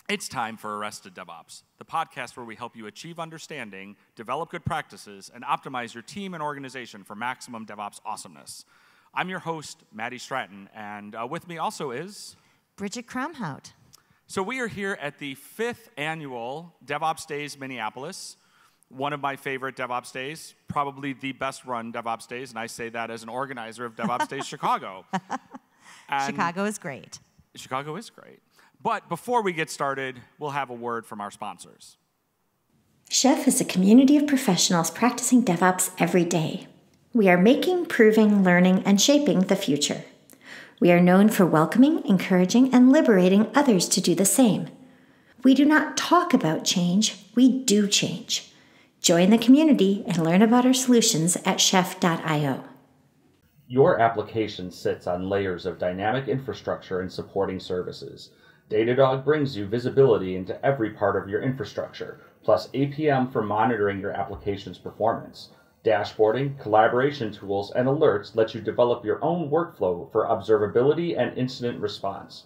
It's time for Arrested DevOps, the podcast where we help you achieve understanding, develop good practices, and optimize your team and organization for maximum DevOps awesomeness. I'm your host, Matty Stratton, and with me also is... Bridget Cromhout. So we are here at the 5th annual Devopsdays Minneapolis, one of my favorite DevOps days, probably the best run DevOps days, and I say that as an organizer of Devopsdays Chicago. Chicago is great. Chicago is great. But before we get started, we'll have a word from our sponsors. Chef is a community of professionals practicing DevOps every day. We are making, proving, learning, and shaping the future. We are known for welcoming, encouraging, and liberating others to do the same. We do not talk about change, we do change. Join the community and learn about our solutions at chef.io. Your application sits on layers of dynamic infrastructure and supporting services. Datadog brings you visibility into every part of your infrastructure, plus APM for monitoring your application's performance. Dashboarding, collaboration tools, and alerts let you develop your own workflow for observability and incident response.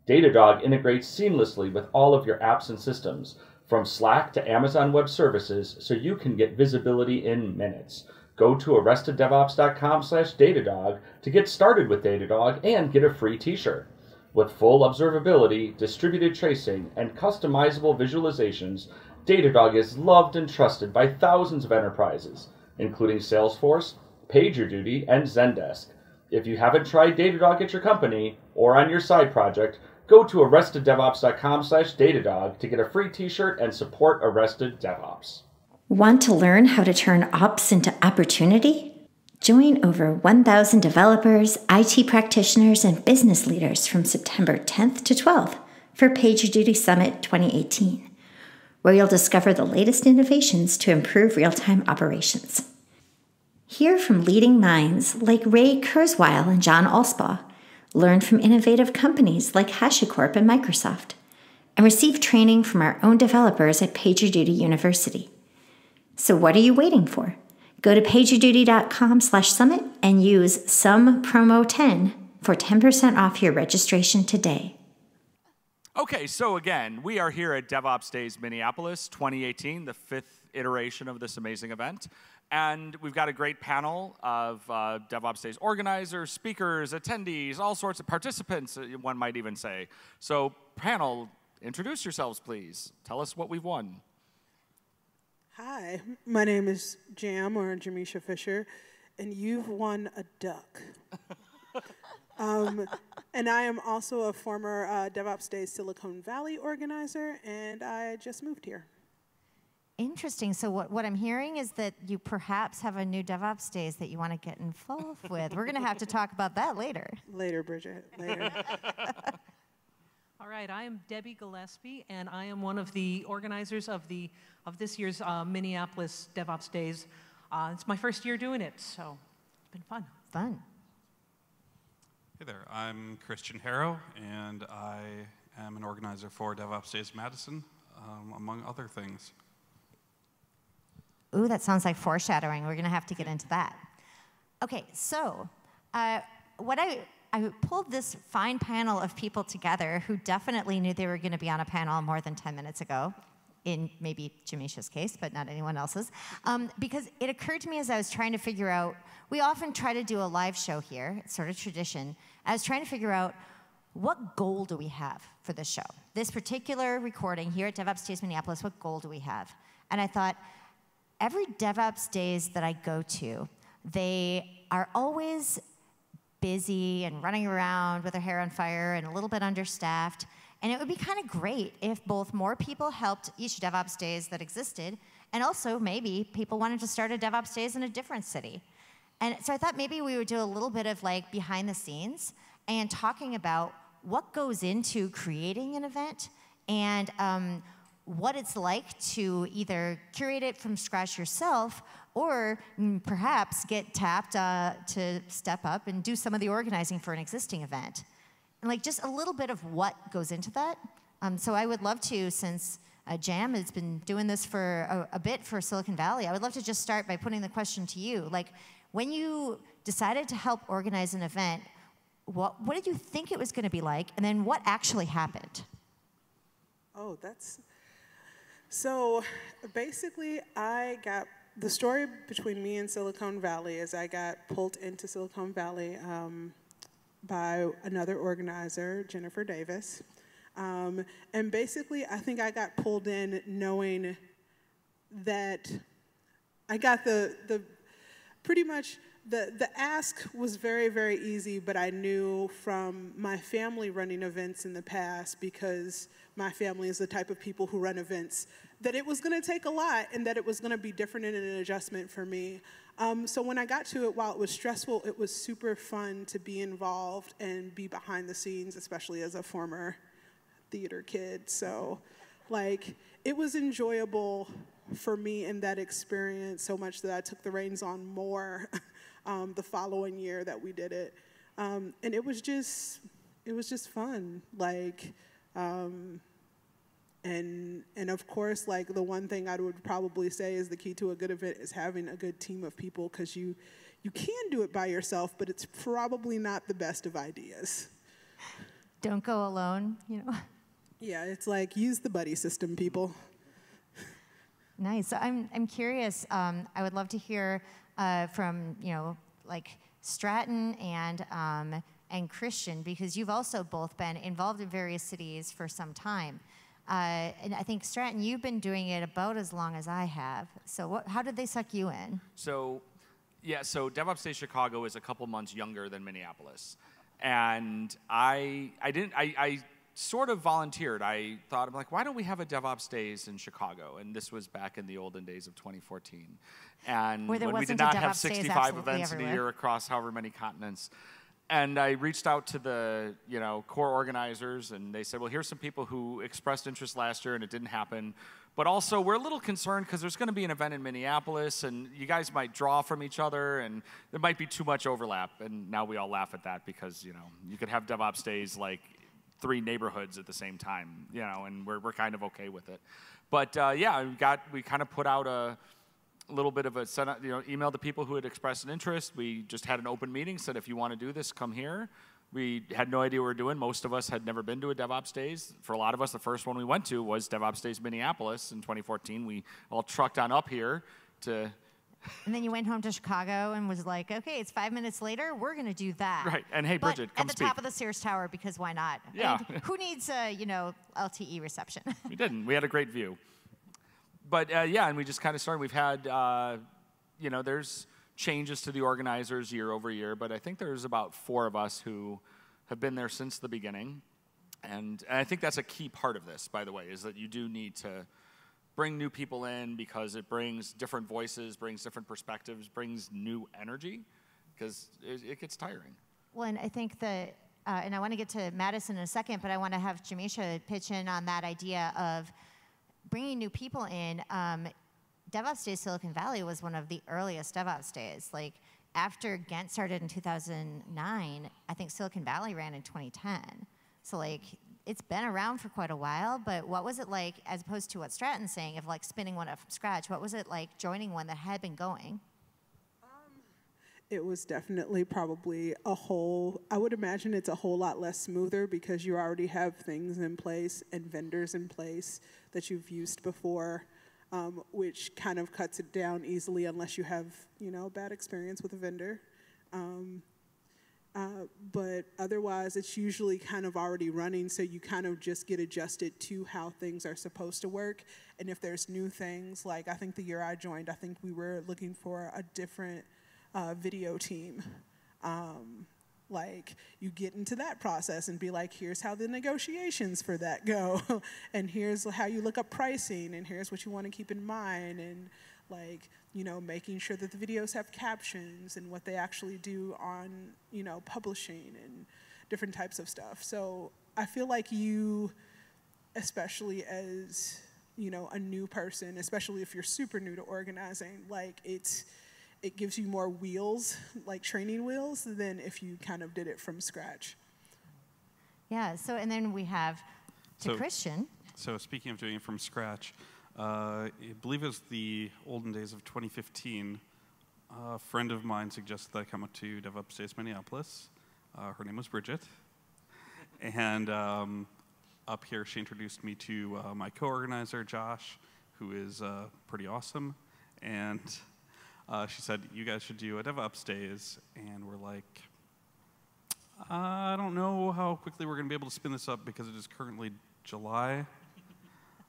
Datadog integrates seamlessly with all of your apps and systems, from Slack to Amazon Web Services, so you can get visibility in minutes. Go to arresteddevops.com/Datadog to get started with Datadog and get a free t-shirt. With full observability, distributed tracing, and customizable visualizations, Datadog is loved and trusted by thousands of enterprises, including Salesforce, PagerDuty, and Zendesk. If you haven't tried Datadog at your company or on your side project, go to arresteddevops.com/Datadog to get a free t-shirt and support Arrested DevOps. Want to learn how to turn ops into opportunity? Join over 1,000 developers, IT practitioners, and business leaders from September 10th to 12th for PagerDuty Summit 2018, where you'll discover the latest innovations to improve real-time operations. Hear from leading minds like Ray Kurzweil and John Allspaw, learn from innovative companies like HashiCorp and Microsoft, and receive training from our own developers at PagerDuty University. So what are you waiting for? Go to pagerduty.com/summit and use SUMPROMO10 for 10% off your registration today. Okay, so again, we are here at Devopsdays Minneapolis 2018, the 5th iteration of this amazing event. And we've got a great panel of Devopsdays organizers, speakers, attendees, all sorts of participants, one might even say. So panel, introduce yourselves, please. Tell us what we've won. Hi, my name is Jam, or Jamisha Fisher, and you've won a duck. And I am also a former Devopsdays Silicon Valley organizer, and I just moved here. Interesting. So what I'm hearing is that you perhaps have a new Devopsdays that you want to get involved with. We're going to have to talk about that later. Later, Bridget, later. All right, I am Debbie Gillespie, and I am one of the organizers of this year's Minneapolis DevOps Days. It's my first year doing it, so it's been fun. Fun. Hey there, I'm Christian Herro, and I am an organizer for Devopsdays Madison, among other things. Ooh, that sounds like foreshadowing. We're going to have to get into that. Okay, so what I pulled this fine panel of people together who definitely knew they were going to be on a panel more than 10 minutes ago, in maybe Jamisha's case, but not anyone else's, because it occurred to me as I was trying to figure out, we often try to do a live show here, it's sort of tradition. I was trying to figure out, what goal do we have for this show? This particular recording here at Devopsdays Minneapolis, what goal do we have? And I thought, every DevOps Days that I go to, they are always busy and running around with their hair on fire and a little bit understaffed. And it would be kind of great if both more people helped each DevOps Days that existed, and also maybe people wanted to start a DevOps Days in a different city. And so I thought maybe we would do a little bit of like behind the scenes and talking about what goes into creating an event and what it's like to either curate it from scratch yourself or perhaps get tapped to step up and do some of the organizing for an existing event. And like just a little bit of what goes into that. So I would love to, since Jam has been doing this for a bit for Silicon Valley, I would love to just start by putting the question to you. Like, when you decided to help organize an event, what did you think it was going to be like, and then what actually happened? Oh, that's... So basically, the story between me and Silicon Valley is I got pulled into Silicon Valley by another organizer, Jennifer Davis. And basically, I think I got pulled in knowing that I got pretty much the ask was very, very easy, but I knew from my family running events in the past, because my family is the type of people who run events, that it was going to take a lot and that it was going to be different and an adjustment for me. So when I got to it, while it was stressful, it was super fun to be involved and be behind the scenes, especially as a former theater kid. So, like, it was enjoyable for me in that experience so much that I took the reins on more the following year that we did it. And it was just fun. Like, and of course, like, the one thing I would probably say is the key to a good event is having a good team of people, because you can do it by yourself, but it's probably not the best of ideas. Don't go alone, you know? Yeah, it's like, use the buddy system, people. Nice. So I'm curious. I would love to hear from, you know, like Stratton and Christian, because you've also both been involved in various cities for some time. And I think, Stratton, you've been doing it about as long as I have. So how did they suck you in? So, yeah, so Devopsdays Chicago is a couple months younger than Minneapolis. And I sort of volunteered. I thought, I'm like, why don't we have a Devopsdays in Chicago? And this was back in the olden days of 2014. And when we did not have 65 events in a year across however many continents. And I reached out to the, you know, core organizers, and they said, well, here's some people who expressed interest last year and it didn't happen. But also, we're a little concerned because there's going to be an event in Minneapolis, and you guys might draw from each other, and there might be too much overlap. And now we all laugh at that because, you know, you could have DevOpsdays like 3 neighborhoods at the same time, you know, and we're kind of okay with it. But yeah, we kind of put out a little bit of a email to people who had expressed an interest. We just had an open meeting, said, if you want to do this, come here. We had no idea what we were doing. Most of us had never been to a DevOpsdays. For a lot of us, the first one we went to was DevOpsdays Minneapolis in 2014. We all trucked on up here to... And then you went home to Chicago and was like, okay, it's 5 minutes later, we're going to do that. Right, and hey, Bridget, come at the top of the Sears Tower, because why not? Yeah. And who needs, you know, LTE reception? We didn't. We had a great view. But yeah, and we just kind of started. We've had, you know, there's changes to the organizers year over year, but I think there's about 4 of us who have been there since the beginning. And I think that's a key part of this, by the way, is that you do need to bring new people in, because it brings different voices, brings different perspectives, brings new energy, because it gets tiring. Well, and I think that, and I want to get to Madison in a second, but I want to have Jamisha pitch in on that idea of bringing new people in. DevOpsdays Silicon Valley was one of the earliest DevOpsdays. Like, after Ghent started in 2009, I think Silicon Valley ran in 2010. So, like, it's been around for quite a while, but what was it like, as opposed to what Stratton's saying, of like spinning one up from scratch, what was it like joining one that had been going? It was definitely probably I would imagine it's a whole lot less smoother, because you already have things in place and vendors in place that you've used before, which kind of cuts it down easily unless you have, you know, bad experience with a vendor. But otherwise, it's usually kind of already running, so you kind of just get adjusted to how things are supposed to work. And if there's new things, like I think the year I joined, I think we were looking for a different video team. Like, you get into that process and be like, here's how the negotiations for that go, and here's how you look up pricing, and here's what you want to keep in mind, and like, you know, making sure that the videos have captions and what they actually do on, you know, publishing and different types of stuff. So I feel like you, especially as, you know, a new person, especially if you're super new to organizing, like, it gives you more wheels, like training wheels, than if you kind of did it from scratch. Yeah, so, and then we have Christian. So speaking of doing it from scratch, I believe it was the olden days of 2015, a friend of mine suggested that I come up to DevOpsdays Minneapolis. Her name was Bridget. And up here, she introduced me to my co-organizer, Josh, who is pretty awesome. And she said, you guys should do a DevOpsdays. And we're like, I don't know how quickly we're going to be able to spin this up because it is currently July.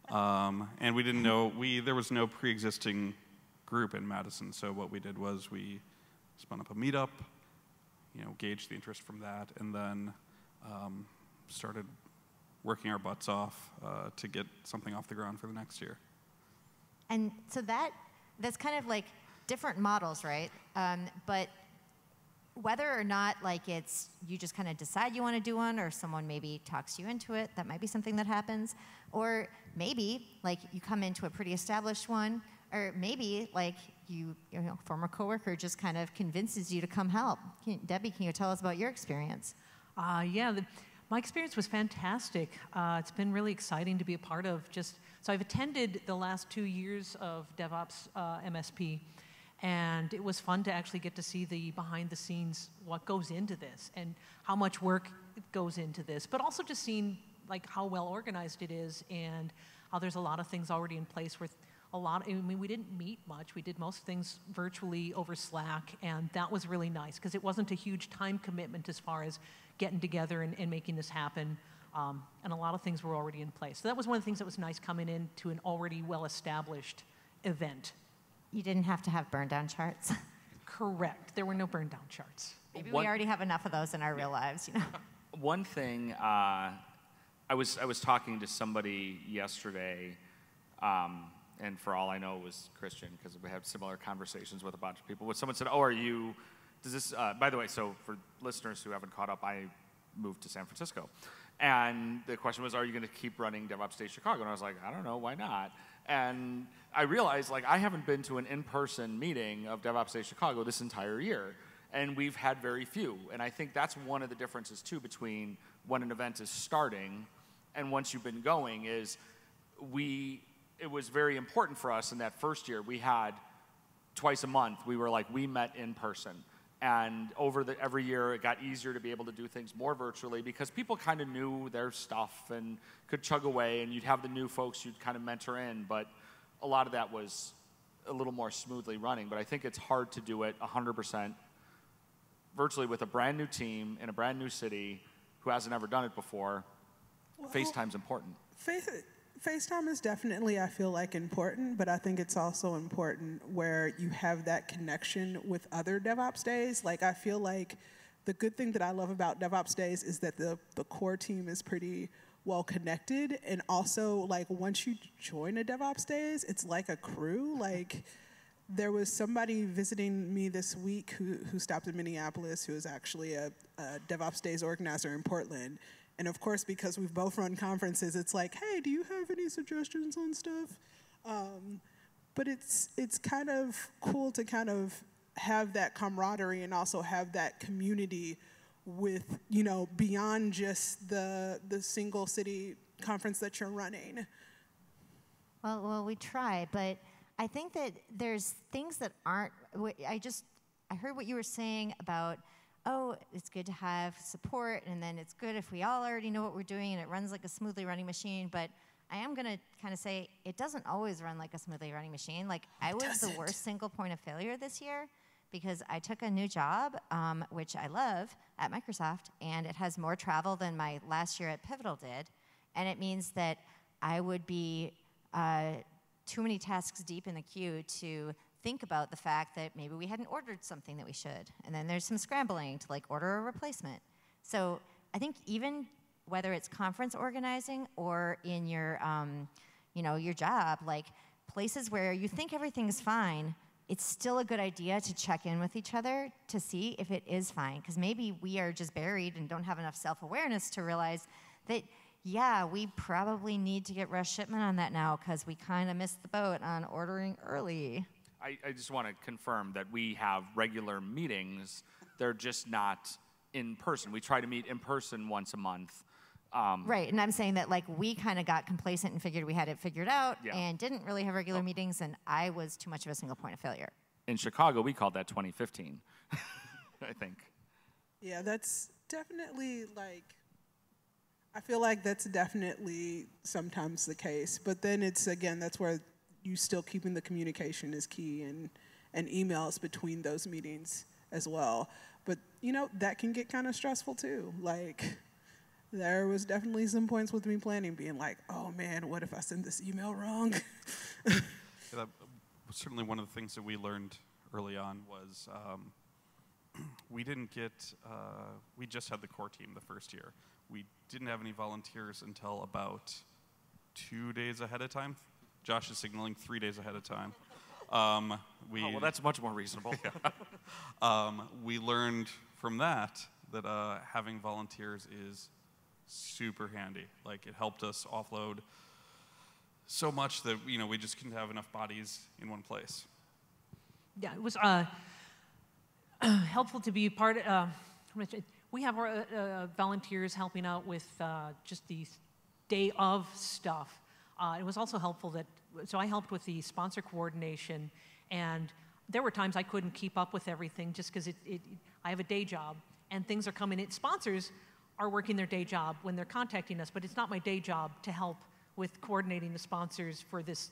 And we didn't know, there was no pre-existing group in Madison. So what we did was we spun up a meetup, gauged the interest from that, and then started working our butts off to get something off the ground for the next year. And so that's kind of like different models, right? But whether or not like it's you just kind of decide you want to do one, or someone maybe talks you into it, that might be something that happens. Or maybe like you come into a pretty established one, or maybe like former coworker just kind of convinces you to come help. Debbie, can you tell us about your experience? Yeah, my experience was fantastic. It's been really exciting to be a part of. So I've attended the last 2 years of DevOps MSP, and it was fun to actually get to see the behind the scenes, what goes into this, and how much work goes into this, but also just seeing like how well organized it is, and how there's a lot of things already in place with we didn't meet much. We did most things virtually over Slack, and that was really nice because it wasn't a huge time commitment as far as getting together and making this happen. And a lot of things were already in place. So that was one of the things that was nice coming into an already well-established event. You didn't have to have burn-down charts? Correct. There were no burn-down charts. Maybe we already have enough of those in our real lives, One thing, I was talking to somebody yesterday, and for all I know it was Christian, because we had similar conversations with a bunch of people. When someone said, does this, by the way, so for listeners who haven't caught up, I moved to San Francisco. And the question was, are you going to keep running Devopsdays Chicago? And I was like, I don't know, why not? And I realized, like, I haven't been to an in-person meeting of Devopsdays Chicago this entire year. And we've had very few. And I think that's one of the differences, too, between when an event is starting and once you've been going is it was very important for us in that first year. We had twice a month, we met in person. And every year, it got easier to be able to do things more virtually because people kind of knew their stuff and could chug away, and you'd have the new folks you'd kind of mentor in, but a lot of that was a little more smoothly running. But I think it's hard to do it 100% virtually with a brand new team in a brand new city who hasn't ever done it before. Well, FaceTime's important. FaceTime is definitely, I feel like, important, but I think it's also important where you have that connection with other DevOps days. Like, I feel like the good thing that I love about DevOps days is that the core team is pretty well connected, and also, like, once you join a DevOps days, it's like a crew. Like, there was somebody visiting me this week who stopped in Minneapolis who is actually a DevOps days organizer in Portland. And of course, because we've both run conferences, it's like, hey, do you have any suggestions on stuff? But it's kind of cool to kind of have that camaraderie and also have that community with, beyond just the single city conference that you're running. Well, we try, but I think that there's things that aren't, I heard what you were saying about, it's good to have support, and then it's good if we all already know what we're doing and it runs like a smoothly running machine, but I am going to kind of say it doesn't always run like a smoothly running machine. Like, I was the worst single point of failure this year because I took a new job, which I love, at Microsoft, and it has more travel than my last year at Pivotal did, and it means that I would be too many tasks deep in the queue to think about the fact that maybe we hadn't ordered something that we should. And then there's some scrambling to order a replacement. So I think even whether it's conference organizing or in your, your job, places where you think everything's fine, it's still a good idea to check in with each other to see if it is fine. Because maybe we are just buried and don't have enough self-awareness to realize that, yeah, we probably need to get rush shipment on that now because we kind of missed the boat on ordering early. I just want to confirm that we have regular meetings. They're just not in person. We try to meet in person once a month. Right, and I'm saying that we kind of got complacent and figured we had it figured out and didn't really have regular meetings, and I was too much of a single point of failure. In Chicago, we called that 2015, I think. Yeah, that's definitely I feel like that's definitely sometimes the case, but then it's, again, that's where you still keeping the communication is key, and emails between those meetings as well. But, you know, that can get kind of stressful too. Like, there was definitely some points with me planning being like, oh man, what if I send this email wrong? Yeah, that was certainly one of the things that we learned early on was we didn't get, we just had the core team the first year. We didn't have any volunteers until about 2 days ahead of time. Josh is signaling 3 days ahead of time. Well, that's much more reasonable. We learned from that having volunteers is super handy. Like, it helped us offload so much that, you know, we just couldn't have enough bodies in one place. Yeah, it was helpful to be part of, we have our volunteers helping out with just the day of stuff. It was also helpful so I helped with the sponsor coordination, and there were times I couldn't keep up with everything just because I have a day job, and things are coming in. Sponsors are working their day job when they're contacting us, but it's not my day job to help with coordinating the sponsors for this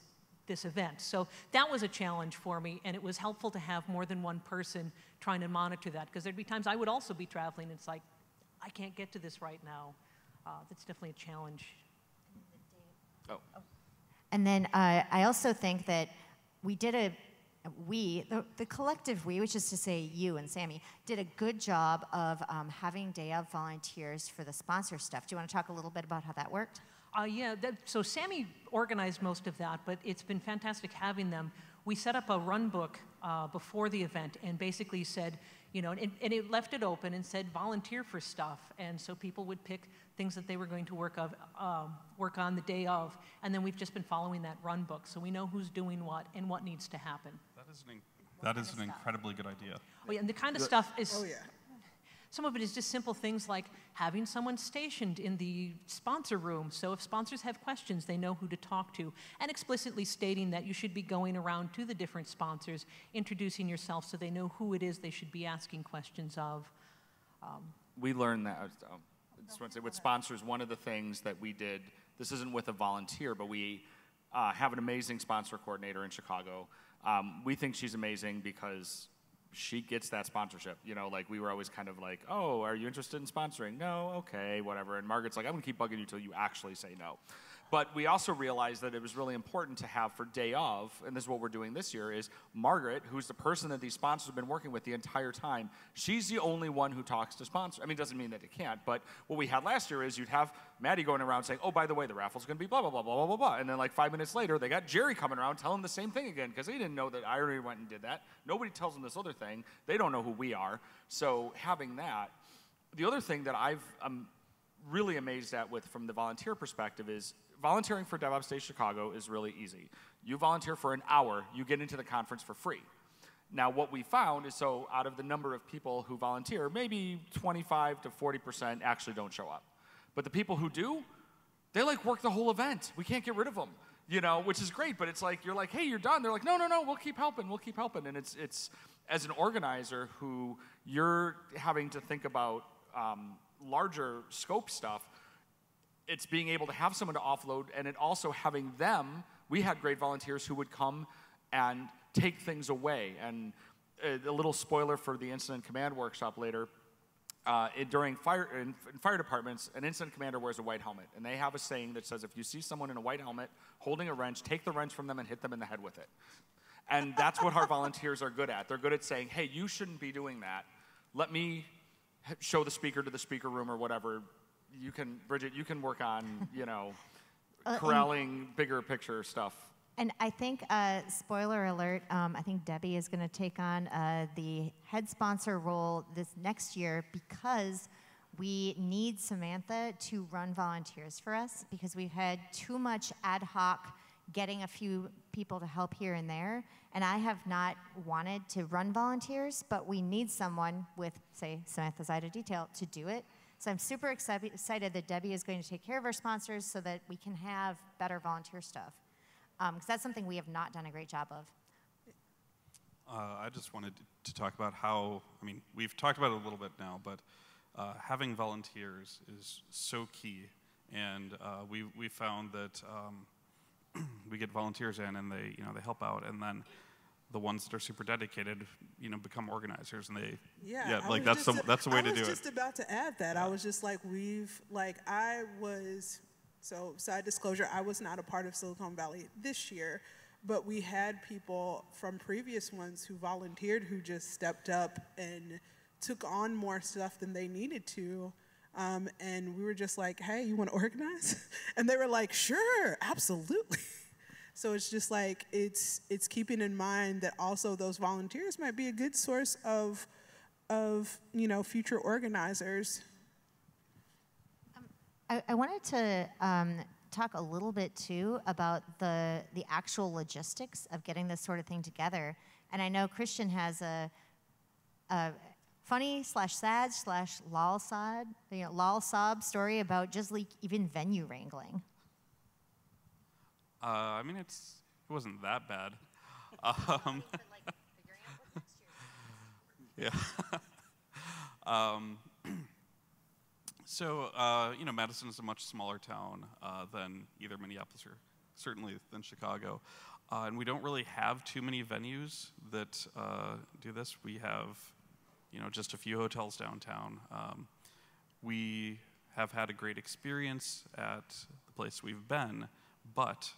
event. So that was a challenge for me, and it was helpful to have more than one person trying to monitor that, because there'd be times I would also be traveling, and it's like, I can't get to this right now. That's definitely a challenge. Oh. And then I also think that the collective we, which is to say you and Sammy, did a good job of having day of volunteers for the sponsor stuff. Do you want to talk a little bit about how that worked? Yeah, so Sammy organized most of that, but it's been fantastic having them. We set up a run book before the event and basically said, you know, and it left it open and said volunteer for stuff. And so people would pick things that they were going to work on the day of. And then we've just been following that run book. So we know who's doing what and what needs to happen. That is an incredibly good idea. Oh, yeah, and the kind of stuff is... Oh, yeah. Some of it is just simple things like having someone stationed in the sponsor room, so if sponsors have questions, they know who to talk to, and explicitly stating that you should be going around to the different sponsors, introducing yourself so they know who it is they should be asking questions of. We learned that, I just want to say, with sponsors, one of the things that we did, this isn't with a volunteer, but we have an amazing sponsor coordinator in Chicago. We think she's amazing because she gets that sponsorship. You know, like, we were always kind of like, oh, are you interested in sponsoring? No, okay, whatever. And Margaret's like, I'm gonna keep bugging you until you actually say no. But we also realized that it was really important to have for day of, and this is what we're doing this year, is Margaret, who's the person that these sponsors have been working with the entire time, she's the only one who talks to sponsors. I mean, it doesn't mean that it can't, but what we had last year is you'd have Matty going around saying, oh, by the way, the raffle's gonna be blah, blah, blah, blah, blah, blah, blah. And then like 5 minutes later, they got Jerry coming around telling the same thing again, because they didn't know that I already went and did that. Nobody tells them this other thing. They don't know who we are. So having that. The other thing that I'm really amazed at from the volunteer perspective is volunteering for Devopsdays Chicago is really easy. You volunteer for an hour, you get into the conference for free. Now, what we found is, so out of the number of people who volunteer, maybe 25 to 40% actually don't show up. But the people who do, they like work the whole event. We can't get rid of them, you know, which is great. But it's like, you're like, hey, you're done. They're like, no, no, no, we'll keep helping. We'll keep helping. And it's as an organizer who you're having to think about larger scope stuff, it's being able to have someone to offload, and it also having them. We had great volunteers who would come and take things away. And a little spoiler for the incident command workshop later, during in fire departments, an incident commander wears a white helmet, and they have a saying that says, if you see someone in a white helmet holding a wrench, take the wrench from them and hit them in the head with it. And that's what our volunteers are good at. They're good at saying, hey, you shouldn't be doing that. Let me show the speaker to the speaker room or whatever. You can, Bridget, you can work on, you know, corralling bigger picture stuff. And I think, spoiler alert, I think Debbie is going to take on the head sponsor role this next year, because we need Samantha to run volunteers for us, because we've had too much ad hoc getting a few people to help here and there. And I have not wanted to run volunteers, but we need someone with, say, Samantha's side of detail to do it. So I'm super excited that Debbie is going to take care of our sponsors so that we can have better volunteer stuff. Because that's something we have not done a great job of. I just wanted to talk about how, I mean, we've talked about it a little bit now, but having volunteers is so key. and we found that we get volunteers in, and they help out, and then the ones that are super dedicated, become organizers, and they that's the way to do it. I was just about to add that. I was just like, so side disclosure, I was not a part of Silicon Valley this year, but we had people from previous ones who volunteered, who just stepped up and took on more stuff than they needed to. And we were just like, hey, you want to organize? And they were like, sure, absolutely. So it's just like, it's keeping in mind that also those volunteers might be a good source of future organizers. I wanted to talk a little bit too about the actual logistics of getting this sort of thing together. And I know Christian has a funny /sad lol sob story about just like even venue wrangling. I mean, it wasn't that bad. Yeah. So, Madison is a much smaller town than either Minneapolis or certainly than Chicago. And we don't really have too many venues that do this. We have, just a few hotels downtown. We have had a great experience at the place we've been, but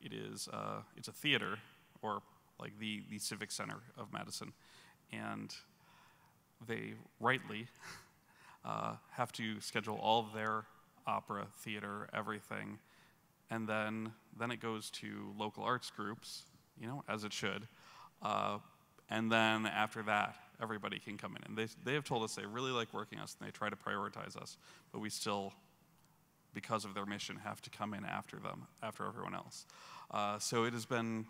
it's a theater, or like the Civic Center of Madison. And they rightly have to schedule all of their opera, theater, everything, and then it goes to local arts groups, as it should, and then after that, everybody can come in. And they have told us they really like working us, and they try to prioritize us, but we still, because of their mission, have to come in after everyone else. So it has been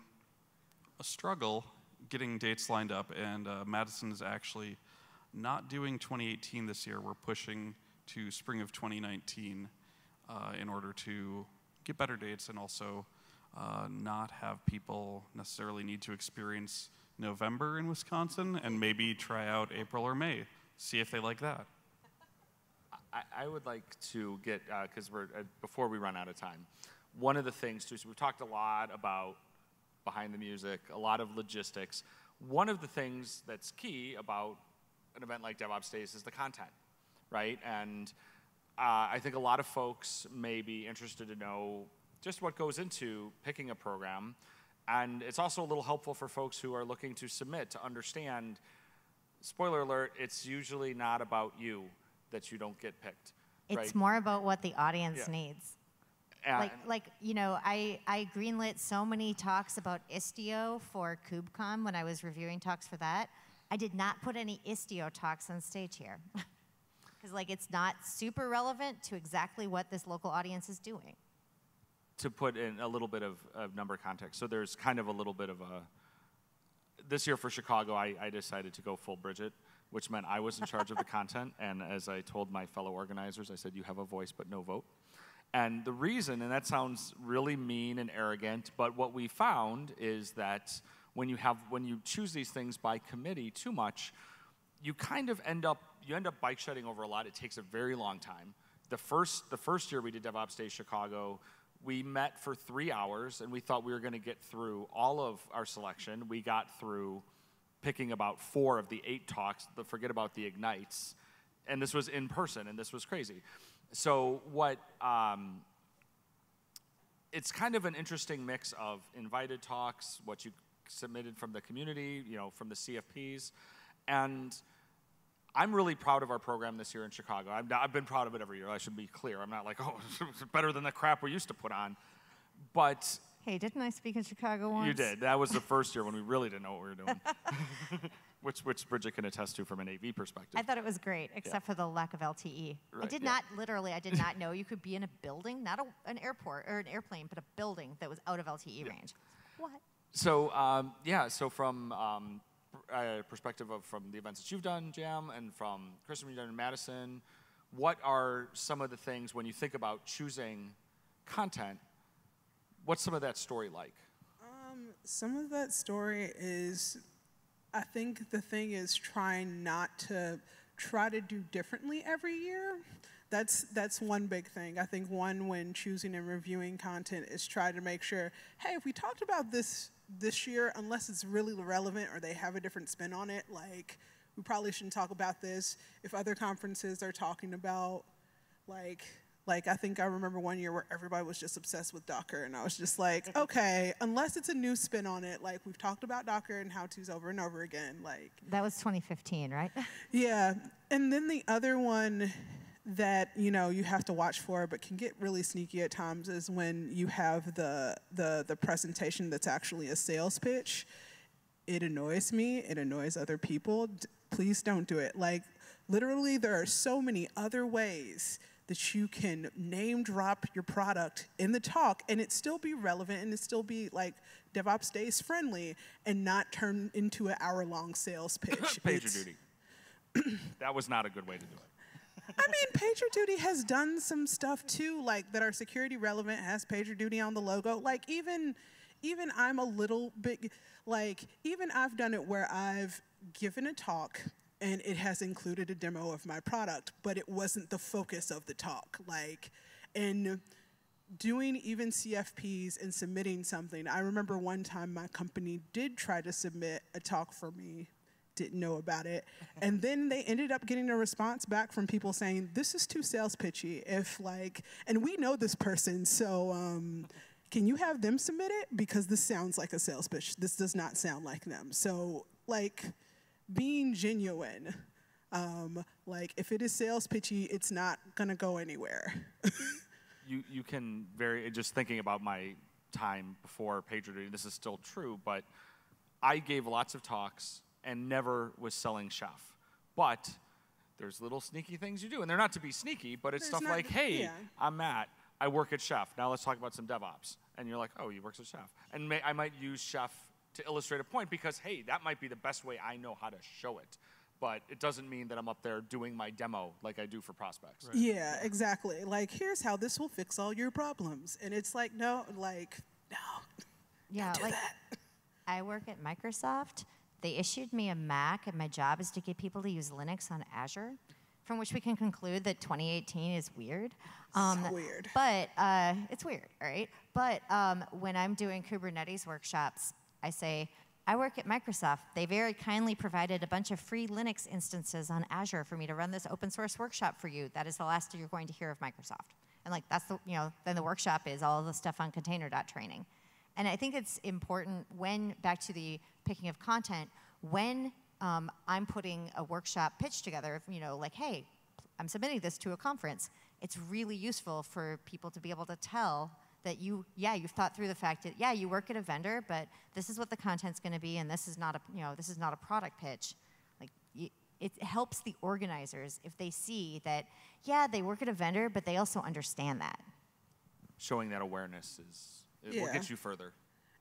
a struggle getting dates lined up, and Madison is actually not doing 2018 this year. We're pushing to spring of 2019 in order to get better dates, and also not have people necessarily need to experience November in Wisconsin, and maybe try out April or May, see if they like that. I would like to get, because we're before we run out of time, one of the things too, so we've talked a lot about behind the music, a lot of logistics. One of the things that's key about an event like Devopsdays is the content, right? And I think a lot of folks may be interested to know just what goes into picking a program. And it's also a little helpful for folks who are looking to submit to understand, spoiler alert, it's usually not about you that you don't get picked. It's right? more about what the audience needs. I greenlit so many talks about Istio for KubeCon when I was reviewing talks for that. I did not put any Istio talks on stage here. Because it's not super relevant to exactly what this local audience is doing. To put in a little bit of number context, so there's kind of a little bit of this year for Chicago, I decided to go full Bridget, which meant I was in charge of the content, and as I told my fellow organizers, I said, you have a voice but no vote. And the reason, and that sounds really mean and arrogant, but what we found is that when you choose these things by committee too much, you kind of end up bike shedding over a lot. It takes a very long time. The first year we did Devopsdays Chicago, we met for 3 hours, and we thought we were going to get through all of our selection. We got through picking about 4 of the 8 talks, forget about the ignites, and this was in person, and this was crazy. So it's kind of an interesting mix of invited talks, what you submitted from the community, from the CFPs, and I'm really proud of our program this year in Chicago. I've been proud of it every year. I should be clear. I'm not like, oh, it's better than the crap we used to put on. But hey, didn't I speak in Chicago once? You did. That was the first year when we really didn't know what we were doing, which Bridget can attest to from an AV perspective. I thought it was great, except for the lack of LTE. Right, I did not know you could be in a building, not an airport or an airplane, but a building that was out of LTE range. What? So so from perspective from the events that you've done, Jam, and from Christian, you've done in Madison, what are some of the things when you think about choosing content? What's some of that story like? Some of that story is, I think the thing is trying not to try to do differently every year. that's one big thing. I think one, when choosing and reviewing content, is try to make sure, hey, if we talked about this year, unless it's really relevant or they have a different spin on it, like, we probably shouldn't talk about this. If other conferences are talking about, like I think I remember one year where everybody was just obsessed with Docker, and I was just like, okay, unless it's a new spin on it, like, we've talked about Docker and how-tos over and over again, like. That was 2015, right? Yeah, and then the other one that, you know, you have to watch for but can get really sneaky at times is when you have the presentation that's actually a sales pitch. It annoys me, it annoys other people. Please don't do it. Like, literally, there are so many other ways that you can name drop your product in the talk and it still be relevant and it still be like Devopsdays friendly and not turn into an hour-long sales pitch. PagerDuty. That was not a good way to do it. I mean, PagerDuty has done some stuff too, like, that are security relevant, has PagerDuty on the logo. Like, even I'm a little bit, like, even I've done it where I've given a talk and it has included a demo of my product, but it wasn't the focus of the talk. Like, and doing even CFPs and submitting something. I remember one time my company did try to submit a talk for me, didn't know about it, and then they ended up getting a response back from people saying, this is too sales pitchy. If, like, and we know this person, so can you have them submit it? Because this sounds like a sales pitch. This does not sound like them. So, like, being genuine, like, if it is sales pitchy, it's not gonna go anywhere. You can just thinking about my time before PagerDuty, this is still true, but I gave lots of talks and never was selling Chef. But there's little sneaky things you do, and they're not to be sneaky, but it's stuff like, hey, I'm Matt, I work at Chef, now let's talk about some DevOps. And you're like, oh, you work at Chef. And I might use Chef to illustrate a point because, hey, that might be the best way I know how to show it. But it doesn't mean that I'm up there doing my demo like I do for prospects. Right. Yeah, exactly. Like, here's how this will fix all your problems. And it's like, no, like, no. Yeah, don't do like, that. I work at Microsoft. They issued me a Mac, and my job is to get people to use Linux on Azure, from which we can conclude that 2018 is weird. So weird. But it's weird, all right? But when I'm doing Kubernetes workshops, I say, I work at Microsoft. They very kindly provided a bunch of free Linux instances on Azure for me to run this open source workshop for you. That is the last you're going to hear of Microsoft. And like, that's the, then the workshop is all of the stuff on container.training. And I think it's important when, back to the picking of content, when I'm putting a workshop pitch together, like, hey, I'm submitting this to a conference, it's really useful for people to be able to tell that you've thought through the fact that, yeah, you work at a vendor, but this is what the content's going to be, and this is not a product pitch. Like, it helps the organizers if they see that, yeah, they work at a vendor, but they also understand that. Showing that awareness is what gets you further.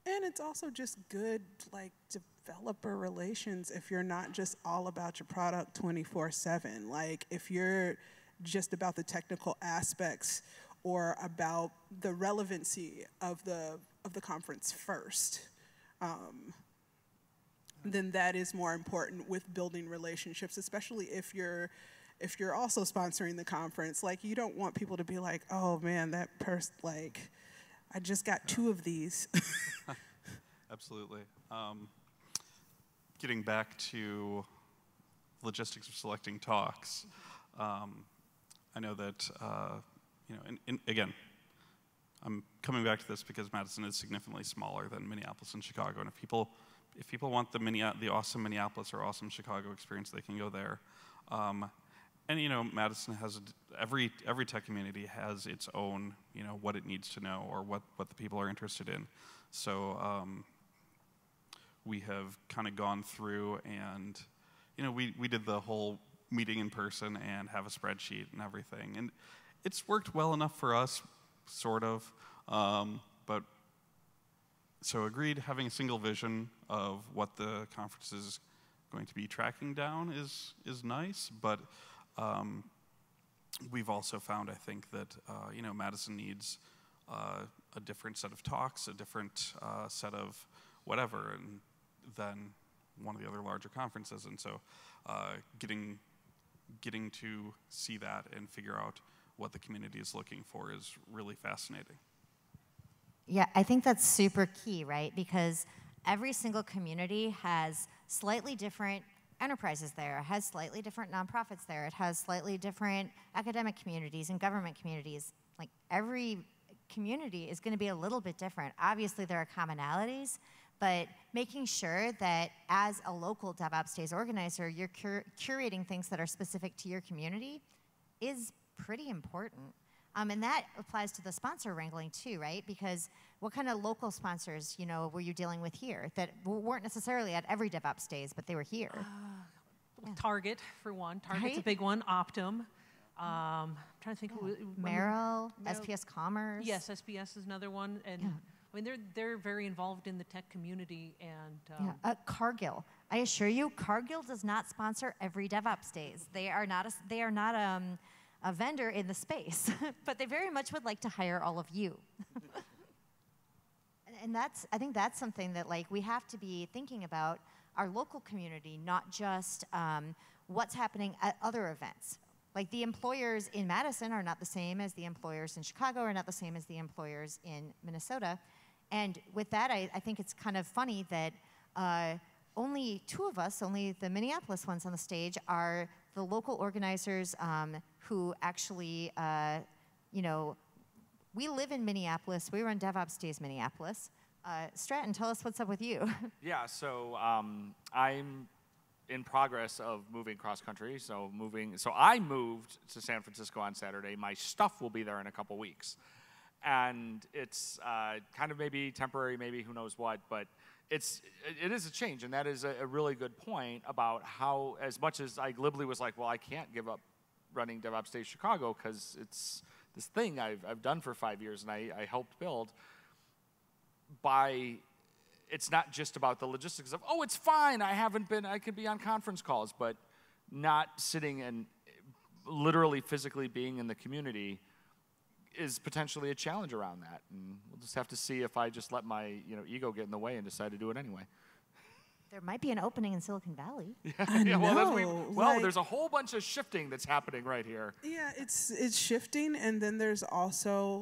And it's also just good, like, developer relations if you're not just all about your product 24/7. Like, if you're just about the technical aspects or about the relevancy of the conference first, then that is more important with building relationships, especially if you're also sponsoring the conference. Like, you don't want people to be like, oh man, that person, like, I just got 2 of these. Absolutely. Getting back to logistics of selecting talks, I know that, again, I'm coming back to this because Madison is significantly smaller than Minneapolis and Chicago, and if people want the awesome Minneapolis or awesome Chicago experience, they can go there. And Madison has every tech community has its own what it needs to know or what the people are interested in. So we have kind of gone through and we did the whole meeting in person and have a spreadsheet and everything, and it's worked well enough for us, sort of. But so agreed, having a single vision of what the conference is going to be tracking down is nice, but we've also found, I think, that Madison needs a different set of talks, a different set of whatever, and than one of the other larger conferences. And so getting to see that and figure out what the community is looking for is really fascinating. Yeah, I think that's super key, right? Because every single community has slightly different enterprises there, has slightly different nonprofits there, it has slightly different academic communities and government communities. Like every community is going to be a little bit different. Obviously, there are commonalities, but making sure that as a local DevOps Days organizer, you're curating things that are specific to your community is pretty important. And that applies to the sponsor wrangling too, right? Because what kind of local sponsors, were you dealing with here that weren't necessarily at every DevOps Days, but they were here? Target, for one. Target's a Right? big one. Optum. I'm trying to think who. Merrill, SPS Commerce. Yes, SBS is another one, and Yeah. I mean they're very involved in the tech community, and Cargill. I assure you, Cargill does not sponsor every DevOps Days. They are not a vendor in the space, but they very much would like to hire all of you. And I think that's something that we have to be thinking about our local community, not just what's happening at other events. Like the employers in Madison are not the same as the employers in Chicago, are not the same as the employers in Minnesota. And with that, I think it's kind of funny that only two of us, only the Minneapolis ones on the stage, are the local organizers who actually, we live in Minneapolis. We run DevOps Days Minneapolis. Stratton, tell us what's up with you. Yeah, so I'm in progress of moving cross country. So I moved to San Francisco on Saturday. My stuff will be there in a couple weeks. And it's kind of maybe temporary, maybe who knows what, but it is a change, and that is a really good point about how, as much as I glibly was like, well, I can't give up running DevOps Days Chicago because it's this thing I've done for 5 years and I helped build. It's not just about the logistics of, oh, it's fine, I could be on conference calls, but not sitting and literally physically being in the community is potentially a challenge around that. And we'll just have to see if I just let my ego get in the way and decide to do it anyway. There might be an opening in Silicon Valley. There's a whole bunch of shifting that's happening right here. Yeah, it's shifting, and then there's also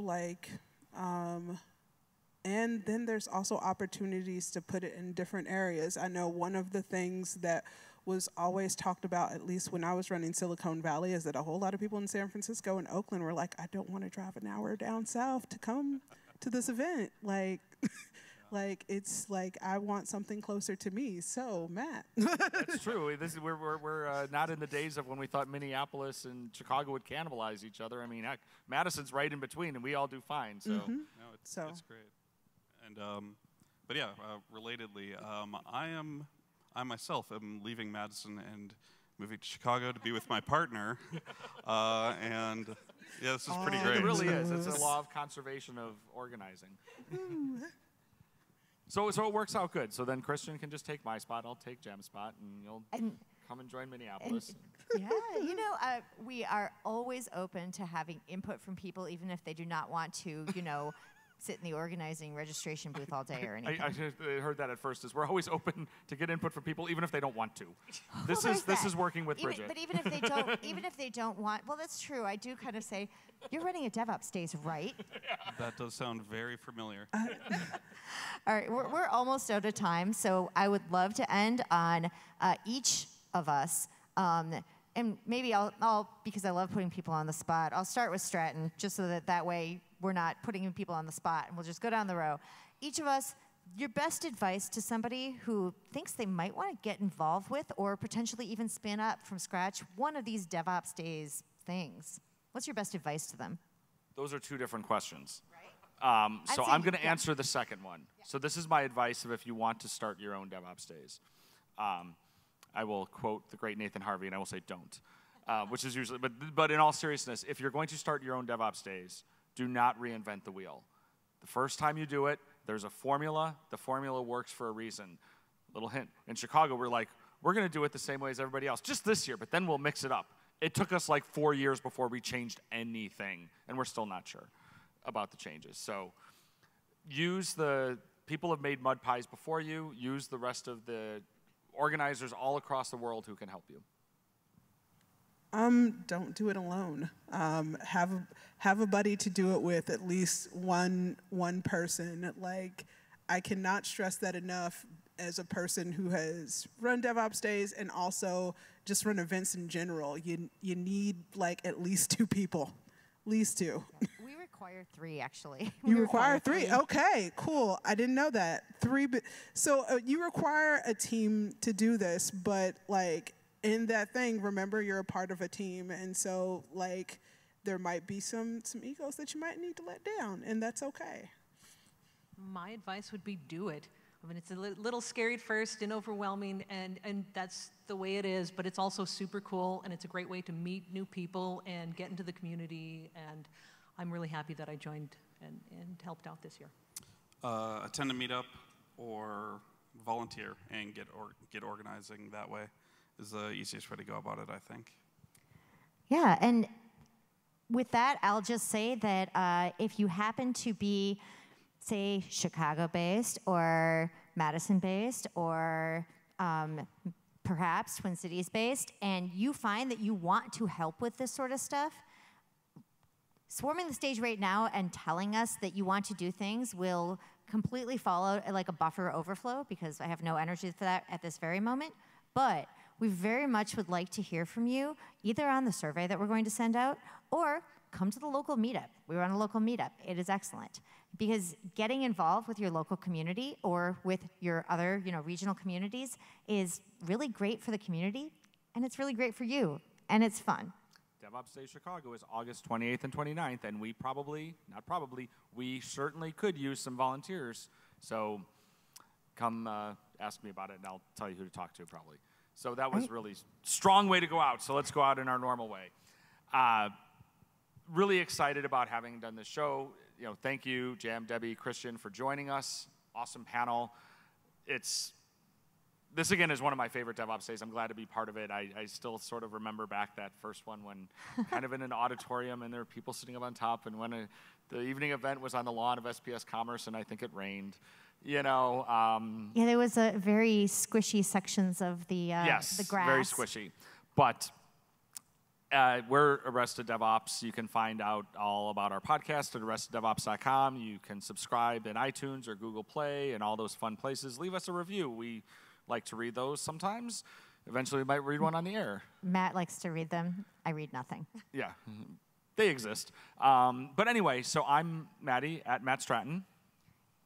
opportunities to put it in different areas. I know one of the things that was always talked about, at least when I was running Silicon Valley, is that a whole lot of people in San Francisco and Oakland were like, I don't want to drive an hour down south to come to this event. It's like I want something closer to me. So, Matt. That's true. We're not in the days of when we thought Minneapolis and Chicago would cannibalize each other. I mean, heck, Madison's right in between, and we all do fine. So, No, it's great. And but yeah, relatedly, I myself am leaving Madison and moving to Chicago to be with my partner, and yeah, this is pretty great. It really is. It's a law of conservation of organizing. So it works out good. So then Christian can just take my spot, I'll take Jam's spot, and you'll come and join Minneapolis. Yeah, we are always open to having input from people, even if they do not want to, sit in the organizing registration booth all day or anything. I heard that at first, is we're always open to get input from people, even if they don't want to. This is working with Bridget. But even if they don't want, well, that's true. I do kind of say, you're running a DevOps Days, right? That does sound very familiar. All right, we're almost out of time, so I would love to end on each of us. And maybe I'll, because I love putting people on the spot, I'll start with Stratton, just so that way we're not putting people on the spot, and we'll just go down the row. Each of us, your best advice to somebody who thinks they might want to get involved with or potentially even spin up from scratch one of these DevOps Days things. What's your best advice to them? Those are two different questions. Right. So I'm going to answer the second one. Yeah. So this is my advice of if you want to start your own DevOps Days. I will quote the great Nathan Harvey, and I will say don't, which is usually, but in all seriousness, if you're going to start your own DevOps Days, do not reinvent the wheel. The first time you do it, there's a formula. The formula works for a reason. Little hint. In Chicago, we're like, we're going to do it the same way as everybody else, just this year, but then we'll mix it up. It took us like 4 years before we changed anything, and we're still not sure about the changes. So people have made mud pies before you. Use the rest of the organizers all across the world who can help you. Don't do it alone. Have a buddy to do it with, at least one person. Like, I cannot stress that enough as a person who has run DevOps Days and also just run events in general. You need like at least 2 people, at least 2. We require 3, actually. You require 3? Okay, cool. I didn't know that. 3, so you require a team to do this, but like in that thing, remember you're a part of a team, and so like there might be some egos that you might need to let down, and that's okay. My advice would be do it. I mean, it's a little scary at first and overwhelming, and that's the way it is, but it's also super cool, and it's a great way to meet new people and get into the community, and I'm really happy that I joined and helped out this year. Attend a meetup or volunteer and get organizing that way is the easiest way to go about it, I think. Yeah, and with that, I'll just say that if you happen to be, say, Chicago-based or Madison-based or perhaps Twin Cities-based, and you find that you want to help with this sort of stuff, swarming the stage right now and telling us that you want to do things will completely follow like a buffer overflow, because I have no energy for that at this very moment. But we very much would like to hear from you, either on the survey that we're going to send out, or come to the local meetup. We run a local meetup. It is excellent, because getting involved with your local community or with your other, regional communities is really great for the community, and it's really great for you, and it's fun. DevOps Day Chicago is August 28th and 29th, and we certainly could use some volunteers. So come ask me about it, and I'll tell you who to talk to probably. So that was really strong way to go out. So let's go out in our normal way. Really excited about having done this show. Thank you, Jam, Debbie, Christian, for joining us. Awesome panel. This again is one of my favorite DevOps days. I'm glad to be part of it. I still sort of remember back that first one when kind of in an auditorium and there were people sitting up on top, and when the evening event was on the lawn of SPS Commerce and I think it rained. Yeah, there was a very squishy sections of the yes, grass. Very squishy. But we're Arrested DevOps. You can find out all about our podcast at arresteddevops.com. You can subscribe in iTunes or Google Play and all those fun places. Leave us a review. We like to read those sometimes. Eventually, we might read one on the air. Matt likes to read them. I read nothing. Yeah, they exist. But anyway, so I'm Matty at Matt Stratton.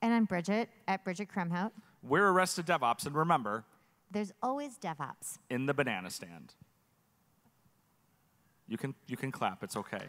And I'm Bridget at Bridget Kremhout. We're Arrested DevOps, and remember, there's always DevOps in the banana stand. You can clap. It's okay.